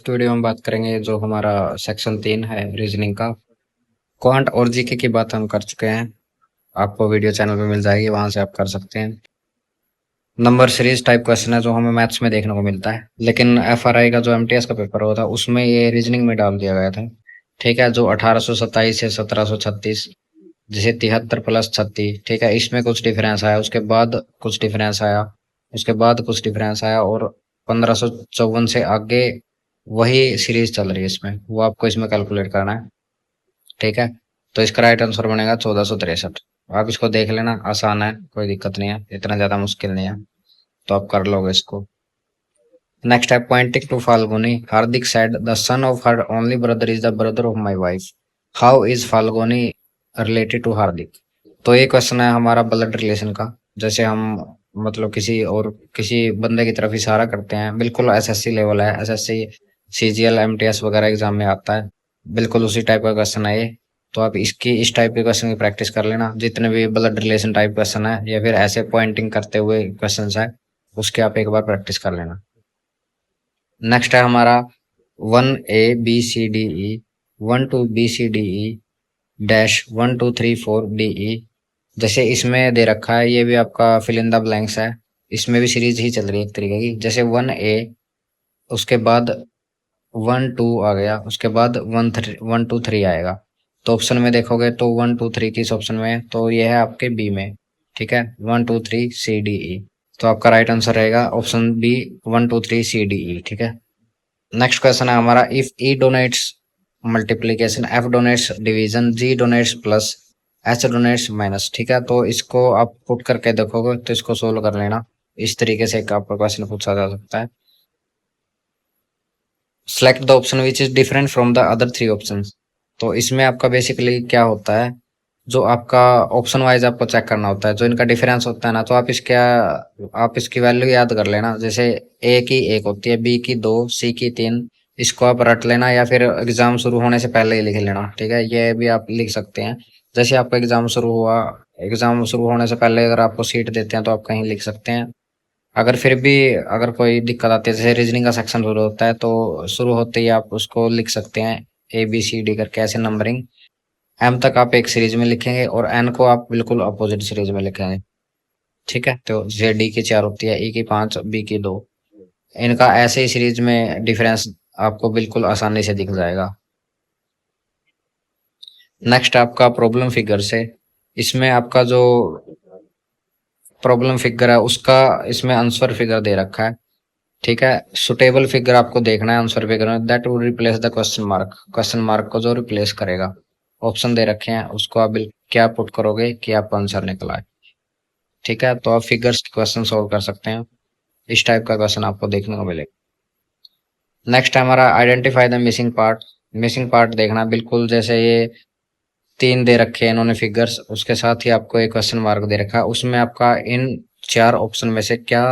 की वीडियो में बात करेंगे जो हमारा सेक्शन 3 है रीजनिंग का। क्वांट और जीके की बात हम कर चुके हैं। आपको वीडियो चैनल पे मिल जाएगी, वहां से आप कर सकते हैं। नंबर सीरीज टाइप क्वेश्चन है जो हमें मैथ्स में देखने को मिलता है, लेकिन एफआरआई का जो एमटीएस का पेपर होता है उसमें ये रीजनिंग में डाल दिया गया था। ठीक है, जो 1827 से 1736, जैसे 73 प्लस 36, ठीक है, इसमें कुछ डिफरेंस आया, उसके बाद कुछ डिफरेंस आया, उसके बाद कुछ डिफरेंस आया, और 1554 से आगे वही सीरीज चल रही है इसमें, वो आपको इसमें कैलकुलेट करना है। ठीक है, तो इसका राइट आंसर बनेगा 1463। आप इसको देख लेना, आसान है, कोई दिक्कत नहीं है, इतना ज्यादा मुश्किल नहीं है, तो आप कर लोगे इसको। नेक्स्ट है pointing to Falguni, Hardik said the son of her only brother is the brother of my wife, how is Falguni related to Hardik. तो ये क्वेश्चन है हमारा ब्लड रिलेशन का। जैसे हम मतलब किसी बंदे की तरफ इशारा करते हैं, बिल्कुल एसएससी लेवल है, एसएससी सीजीएल एमटीएस वगैरह एग्जाम में आता है, बिल्कुल उसी टाइप का क्वेश्चन है ये। तो आप इस टाइप के क्वेश्चन की प्रैक्टिस कर लेना, जितने भी ब्लड रिलेशन टाइप क्वेश्चन है या फिर ऐसे पॉइंटिंग करते हुए क्वेश्चन है, उसके आप एक बार प्रैक्टिस कर लेना। नेक्स्ट है हमारा 1 A B C D E, 1 2 B C D E dash 1 2 3 4 DE। जैसे इसमें दे रखा है, ये भी आपका फिल इन द ब्लैंक्स है, इसमें भी सीरीज ही चल रही है एक तरीके की। जैसे 1A, उसके बाद 1 2 आ गया, उसके बाद 1 2 3 आएगा। तो ऑप्शन में देखोगे तो 1 2 3 किस ऑप्शन में है, तो ये है आपके बी में। ठीक है, 1 2 3 C D E। तो आपका राइट आंसर रहेगा option B, 1 2 3 C D E। ठीक है। नेक्स्ट क्वेश्चन है हमारा, if E denotes multiplication, F denotes division, G denotes plus, H denotes minus. ठीक है, तो इसको आप पुट करके देखोगे तो इसको सोल्व कर लेना। इस तरीके से एक आपका क्वेश्चन पूछा जा सकता है। Select the option which is different from the other 3 options. तो इसमें आपका बेसिकली क्या होता है, जो आपका ऑप्शन वाइज आपको चेक करना होता है, जो इनका डिफरेंस होता है ना, तो आप इसकी वैल्यू याद कर लेना। जैसे ए की 1 होती है, बी की 2, सी की 3, इसको आप रट लेना या फिर एग्जाम शुरू होने से पहले ही लिख लेना। ठीक है, ये भी आप लिख सकते हैं। जैसे आपका एग्जाम शुरू हुआ, एग्जाम शुरू होने से पहले अगर आपको सीट देते हैं तो आप कहीं लिख सकते हैं। अगर फिर भी अगर कोई दिक्कत आती है, जैसे रीजनिंग का सेक्शन शुरू होता है, तो शुरू होते ही आप उसको लिख सकते हैं ABCD करके, ऐसे नंबरिंग। एम तक आप एक सीरीज में लिखेंगे और एन को आप बिल्कुल अपोजिट सीरीज में लिखेंगे। ठीक है, तो जैसे डी की 4 होती है, ई की 5, बी की 2, इनका ऐसे ही सीरीज में डिफरेंस आपको बिल्कुल आसानी से दिख जाएगा। नेक्स्ट आपका प्रॉब्लम फिगर से, इसमें आपका जो प्रॉब्लम फिगर है उसका इसमें आंसर फिगर दे रखा है। ठीक है, सुटेबल फिगर आपको देखना है आंसर फिगर में, that would replace the question mark, question mark को जो रिप्लेस करेगा। ऑप्शन दे रखे हैं, उसको आप क्या पुट करोगे कि आपका आंसर निकला है। ठीक है, तो आप फिगर्स क्वेश्चन सोल्व कर सकते हैं। इस टाइप का क्वेश्चन आपको देखने को मिलेगा। नेक्स्ट है हमारा identify the missing part. Missing part देखना, बिल्कुल जैसे ये 3 दे रखे हैं इन्होंने फिगर्स, उसके साथ ही आपको एक क्वेश्चन मार्क दे रखा है, उसमें आपका इन 4 ऑप्शन में से क्या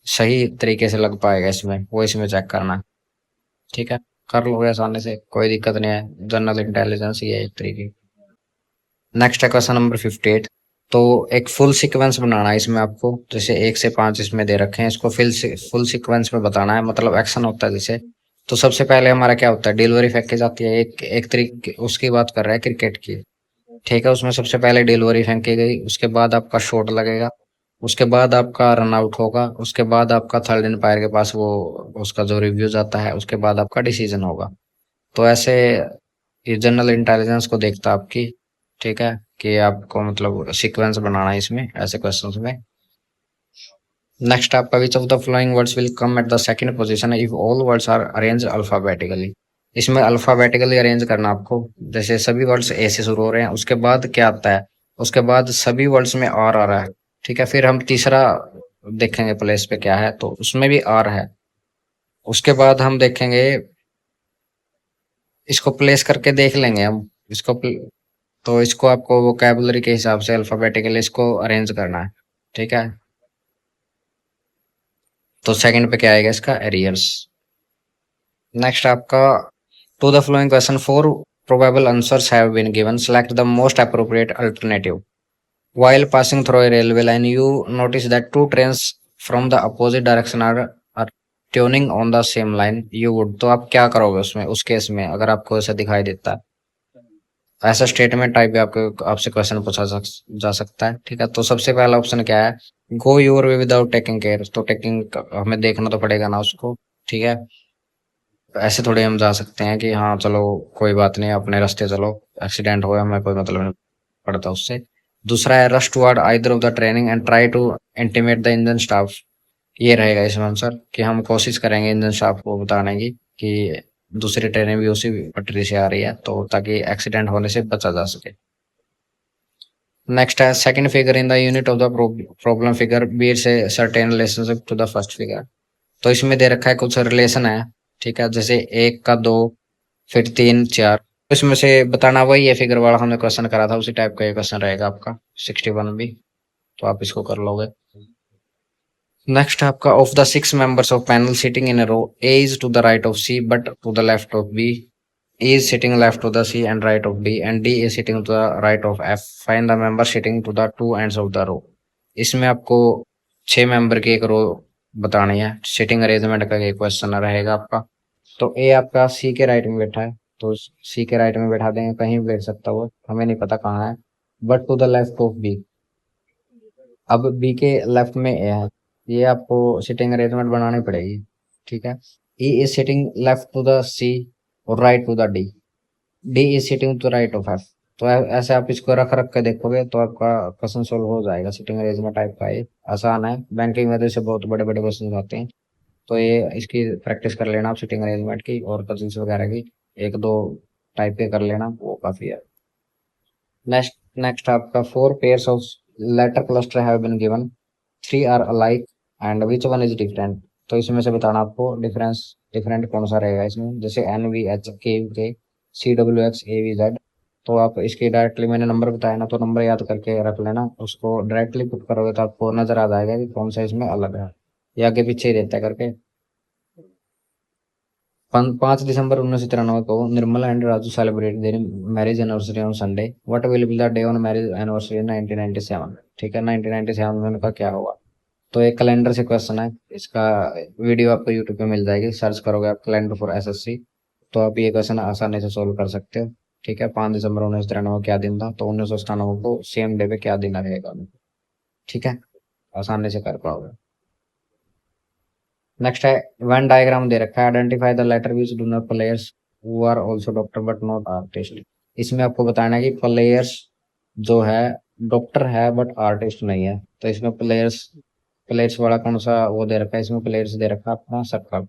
सही तरीके से लग पाएगा इसमें, वो इसमें चेक करना है। ठीक है, कर लोगे आसानी से, कोई दिक्कत नहीं है, जनरल इंटेलिजेंस ही है एक तरीके की। नेक्स्ट है क्वेश्चन नंबर 58। तो एक फुल सीक्वेंस बनाना है इसमें आपको, जैसे 1 से 5 इसमें दे रखे हैं, इसको फुल सीक्वेंस में बताना है, मतलब एक्शन होता है जैसे। तो सबसे पहले हमारा क्या होता है, डिलीवरी फेंकी जाती है, एक एक तरीके उसकी बात कर रहा है क्रिकेट की। ठीक है, उसमें सबसे पहले डिलीवरी फेंकी गई, उसके बाद आपका शॉट लगेगा, उसके बाद आपका रन आउट होगा, उसके बाद आपका थर्ड एम्पायर के पास वो उसका जो रिव्यू जाता है, उसके बाद आपका डिसीजन होगा। तो ऐसे ये जनरल इंटेलिजेंस को देखता है आपकी। ठीक है, कि आपको मतलब सीक्वेंस बनाना है इसमें, ऐसे क्वेश्चंस में। नेक्स्ट आपका which of the following words will come at the second position if all words are arrange alphabetically. इसमें अल्फाबेटिकली अरेंज करना आपको, जैसे सभी वर्ड्स ए से शुरू हो रहे हैं, उसके बाद क्या आता है, उसके बाद सभी वर्ड्स में आर आ रहा है। ठीक है, फिर हम तीसरा देखेंगे प्लेस पे क्या है, तो उसमें भी आर है। उसके बाद हम देखेंगे, इसको प्लेस करके देख लेंगे हम तो इसको आपको वोकैबुलरी के हिसाब से अल्फाबेटिकली इसको अरेंज करना है। ठीक है, तो सेकंड पे क्या आएगा इसका, एरियर्स। नेक्स्ट आपका, to the following question 4 probable answers have been given, select the most appropriate alternative. While passing through a railway line, you notice that 2 trains from the opposite direction are tuning on the same line you would, तो आप क्या करोगे उसमें, उस case में अगर आपको ऐसा दिखाई देता है, ऐसा स्टेटमेंट टाइप भी आपको आपसे क्वेश्चन पूछा जा सकता है। ठीक है, तो सबसे पहला ऑप्शन क्या है, go your way without taking care, तो टेकिंग हमें देखना तो पड़ेगा ना उसको। ठीक है, ऐसे थोड़े हम जा सकते हैं कि हाँ चलो कोई बात नहीं अपने रास्ते चलो, एक्सीडेंट हुआ हमें कोई मतलब नहीं पड़ता उससे। दूसरा है rush toward either of the training and try to intimate the engine staff, ये रहेगा इसमें आंसर कि हम कोशिश करेंगे इंजन स्टाफ को बताने की कि दूसरी ट्रेनें भी उसी पटरी से आ रही है, तो ताकि एक्सीडेंट होने से बचा जा सके। नेक्स्ट है second figure in the unit of the problem figure B से certain relationship to the first figure, तो इसमें दे रखा है कुछ रिलेशन है। ठीक है, जैसे एक का दो, फिर तीन चार, तो इसमें से बताना वही है फिगर वाला हमने क्वेश्चन करा था, उसी टाइप का ये क्वेश्चन रहेगा आपका 61 भी, तो आप इसको कर लोगे। नेक्स्ट आपका of the six members of panel sitting in a row, A is to the right of C but to the left of B, E is sitting left to the C and right of D, and D is sitting to the right of F. Find the member sitting to the two ends of the row. इसमें आपको 6 member की एक रो बतानी है, sitting arrangement का एक question रहेगा आपका। तो ए आपका सी के राइट में बैठा है, तो सी के राइट में बैठा देंगे, कहीं भी बैठ सकता हो, हमें नहीं पता कहाँ है। But to the left of B, अब बी के लेफ्ट में ए है, ये आपको सिटिंग अरेंजमेंट बनानी पड़ेगी। ठीक है, E is sitting left to the C और right to the D, D is sitting to right of F, तो ऐसे आप इसको रख रख के देखोगे तो आपका क्वेश्चन सोल्व हो जाएगा। सिटिंग अरेंजमेंट टाइप का ये आसान है, बैंकिंग में तो इससे बहुत बड़े बड़े क्वेश्चन आते हैं, तो ये इसकी प्रैक्टिस कर लेना आप सिटिंग अरेंजमेंट की और पजल्स वगैरह की, एक दो टाइप के कर लेना वो काफी है। नेक्स्ट नेक्स्ट आपका four pairs of letter cluster have been given, three are alike and which one is different, तो इसमें से बताना आपको डिफरेंस, डिफरेंट कौन सा रहेगा इसमें, जैसे N V H K U K C W X A V Z, तो आप इसके डायरेक्टली मैंने नंबर बताया ना, तो नंबर याद करके रख लेना, उसको डायरेक्टली पुट करोगे तो आपको नजर आ जाएगा कि कौन सा इसमें अलग है, ये आगे पीछे ही रहता है करके। 5 दिसंबर 1993 को Nirmala and Raju celebrate their marriage anniversary on Sunday, what will be the day on marriage anniversary इन 1997, ठीक है 1997 में उनका क्या होगा, तो एक कैलेंडर से क्वेश्चन है, इसका वीडियो आपको यूट्यूब पे मिल जाएगी, सर्च करोगे आप कैलेंडर फॉर एसएससी, तो आप ये क्वेश्चन आसानी से सोल्व कर सकते हो। ठीक है, 5 दिसंबर 1993 को क्या दिन था, तो 1997 को सेम डे पे क्या दिन रहेगा, ठीक है, आसानी से कर पाओगे। नेक्स्ट है वेन डायग्राम दे रखा है, identify the letter which do not players who are also doctor but not artist, इसमें आपको बताना है कि प्लेयर्स जो है डॉक्टर है बट आर्टिस्ट नहीं है, तो इसमें प्लेयर्स, प्लेयर्स वाला कौन सा वो दे रखा है, इसमें प्लेयर्स दे रखा है अपना सर्कल।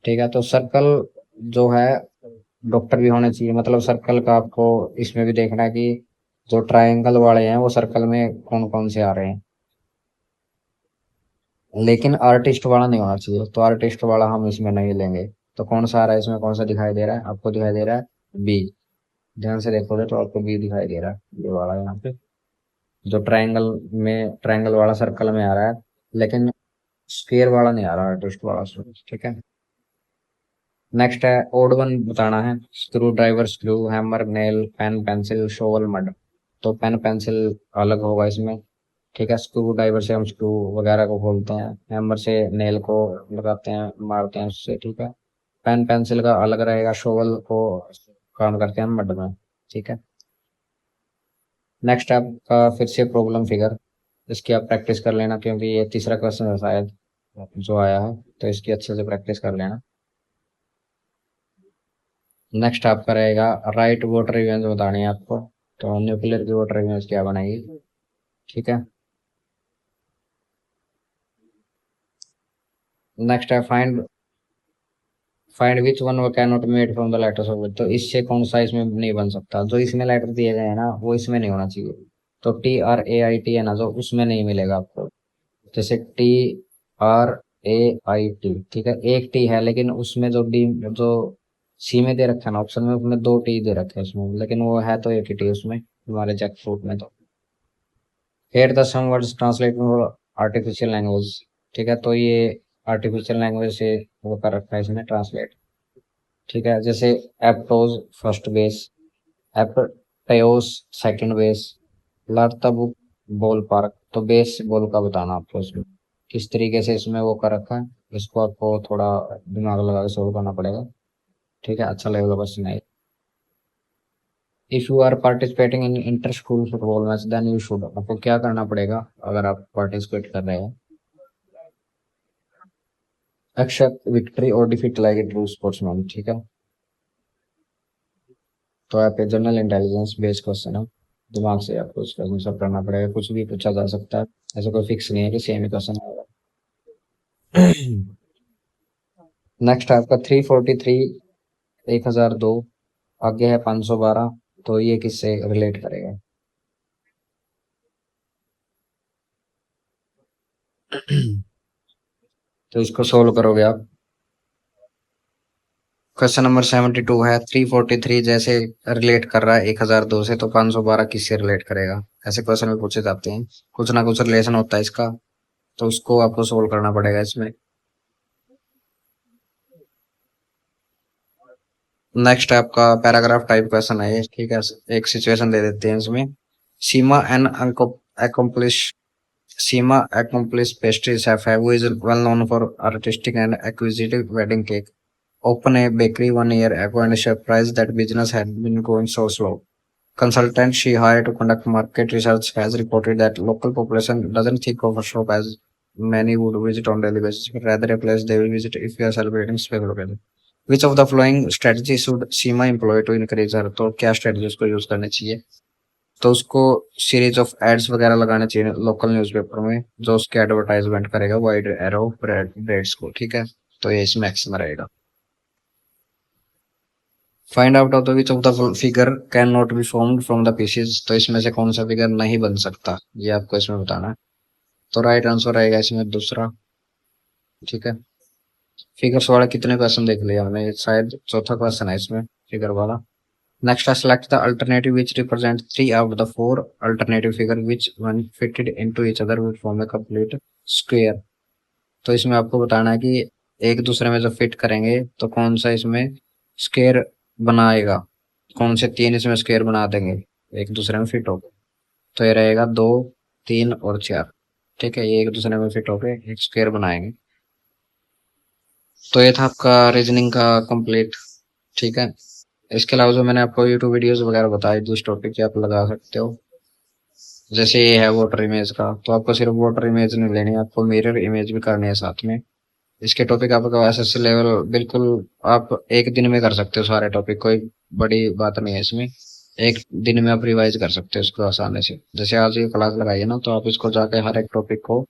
ठीक है, तो सर्कल जो है डॉक्टर भी होने चाहिए, मतलब सर्कल का आपको इसमें भी देखना है कि जो ट्रायंगल वाले हैं वो सर्कल में कौन कौन से आ रहे हैं, लेकिन आर्टिस्ट वाला नहीं होना चाहिए, तो आर्टिस्ट वाला हम इसमें नहीं लेंगे। तो कौन सा आ रहा है इसमें, कौन सा दिखाई दे रहा है आपको, दिखाई दे रहा है बी, ध्यान से देखोगे तो आपको बी दिखाई दे रहा है, ये वाला यहाँ पे जो ट्रायंगल में, ट्रायंगल वाला सर्कल में आ रहा है, लेकिन स्क्वायर वाला नहीं आ रहा, आर्टिस्ट वाला। ठीक है, नेक्स्ट है ओड वन बताना है, screwdriver, screw, hammer, nail, pen, pencil, shovel, mud, तो पेन पेंसिल अलग होगा इसमें। ठीक है, स्क्रू ड्राइवर से हम स्क्रू वगैरह को खोलते हैं, हैमर से नेल को लगाते हैं, मारते हैं उससे। ठीक है, पेन पेंसिल का अलग रहेगा, शोवल को काम करते हैं मड में। ठीक है, नेक्स्ट आपका फिर से प्रॉब्लम फिगर, इसकी आप प्रैक्टिस कर लेना क्योंकि ये तीसरा क्वेश्चन है शायद जो आया है, तो इसकी अच्छे से प्रैक्टिस कर लेना। नेक्स्ट आपका रहेगा राइट वाटर रिवेंज बतानी है आपको, तो न्यूक्लियर की वाटर रिवेंज क्या बनाएगी। ठीक है, नेक्स्ट है find, find which one can not made from the letters of it, तो इससे कौन सा इसमें नहीं बन सकता, जो इसमें लेटर दिए गए हैं ना वो इसमें नहीं होना चाहिए, तो T R A I T है ना, जो उसमें नहीं मिलेगा आपको, जैसे T R A I T, ठीक है एक टी है लेकिन उसमें जो डी, जो सी में दे रखा है ना ऑप्शन में, उसमें दो टी दे रखे हैं उसमें, लेकिन वो है तो एक ही टी उसमें हमारे जैक फ्रूट में। तो here the some words translate artificial language, ठीक है, तो ये आर्टिफिशियल लैंग्वेज से वो कर रखा है इसने ट्रांसलेट। ठीक है, जैसे एप्टोज फर्स्ट बेस, एप्टेओस सेकंड बेस, लार्ता बॉल पार्क, तो बेस बॉल का बताना आपको इसमें किस तरीके से इसमें वो कर रखा है, इसको आपको थोड़ा दिमाग लगा के सोल्व करना पड़ेगा। ठीक है, अच्छा लेवल का क्वेश्चन है। If you are participating in inter school football match then you should, आपको क्या करना पड़ेगा अगर आप पार्टिसिपेट कर रहे हैं? एक्सेप्ट विक्ट्री और defeat like a true sportsman. ठीक है, तो आप जनरल इंटेलिजेंस बेस्ड क्वेश्चन है, दिमाग से आपको इसका आंसर करना पड़ेगा, कुछ भी पूछा जा सकता है, ऐसा कोई फिक्स नहीं है कि सेम ही क्वेश्चन आएगा। नेक्स्ट आपका 343, 1002, आगे है 512, तो ये किससे रिलेट करेगा? तो इसको सोल्व करोगे आप। क्वेश्चन नंबर 72 है 343 जैसे रिलेट कर रहा है 1002 से, तो 512 किससे रिलेट करेगा? ऐसे क्वेश्चन भी पूछे जाते हैं, कुछ ना कुछ रिलेशन होता है इसका, तो उसको आपको सोल्व करना पड़ेगा इसमें। नेक्स्ट आपका पैराग्राफ टाइप क्वेश्चन है ये। ठीक है, एक सिचुएशन दे देते हैं इसमें। सीमा N accomplish Seema accomplished pastry chef who is well known for artistic and acquisitive wedding cake. Opened a bakery 1 year ago and surprised that business had been going so slow. Consultant she hired to conduct market research has reported that local population doesn't think of a shop as many would visit on daily basis, but rather a place they will visit if we are celebrating special occasion. Which of the following strategies should Seema employ to increase her? तो क्या strategy उसको use करनी चाहिए? तो उसको series of ads वगैरह लगाने चाहिए लोकल न्यूज़पेपर में, जो उसके एडवर्टाइजमेंट करेगा वाइड एरो ब्रेड्स को। ठीक है, तो ये इसमें एक्स में रहेगा। Find out of the which of the figure can not be formed from the pieces, तो इसमें से कौन सा फिगर नहीं बन सकता, ये आपको इसमें बताना है। तो राइट आंसर रहेगा इसमें दूसरा। ठीक है, फिगर्स वाला कितने क्वेश्चन देख लिया हमने, शायद चौथा क्वेश्चन है इसमें फिगर वाला। Next, select the alternative which represent three out of the four alternative figure which when fitted into each other will form a complete square। तो इसमें आपको बताना है कि एक दूसरे में जब फिट करेंगे तो कौन सा इसमें स्क्वायर बनाएगा, कौन से तीन इसमें स्क्वायर बना देंगे एक दूसरे में फिट होकर। तो ये रहेगा 2, 3 और 4। ठीक है, ये एक दूसरे में फिट होकर एक स्क्वायर बनाएंगे। तो ये था आपका रीजनिंग का कंप्लीट। ठीक है, इसके अलावा जो मैंने आपको यूट्यूब वीडियोस वगैरह बताई जिस टॉपिक की आप लगा सकते हो, जैसे ये है वाटर इमेज का, तो आपको सिर्फ वाटर इमेज नहीं लेनी है, आपको मिरर इमेज भी करनी है साथ में। इसके टॉपिक आपका एसएससी लेवल बिल्कुल आप एक दिन में कर सकते हो सारे टॉपिक, कोई बड़ी बात नहीं है इसमें। एक दिन में आप रिवाइज कर सकते हो इसको आसानी से। जैसे आज ये क्लास लगाई है ना, तो आप इसको जाके हर एक टॉपिक को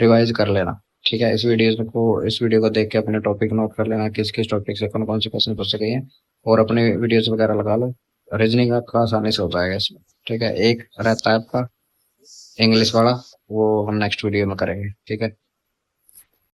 रिवाइज कर लेना। ठीक है, इस वीडियो को देख के अपने टॉपिक नोट कर लेना, किस किस टॉपिक से कौन कौन से क्वेश्चन पूछ सके हैं, और अपने वीडियोस वगैरह लगा लो। रीजनिंग आपका आसानी से हो जाएगा इसमें। ठीक है, एक रहता है आपका इंग्लिश वाला, वो हम नेक्स्ट वीडियो में करेंगे। ठीक है।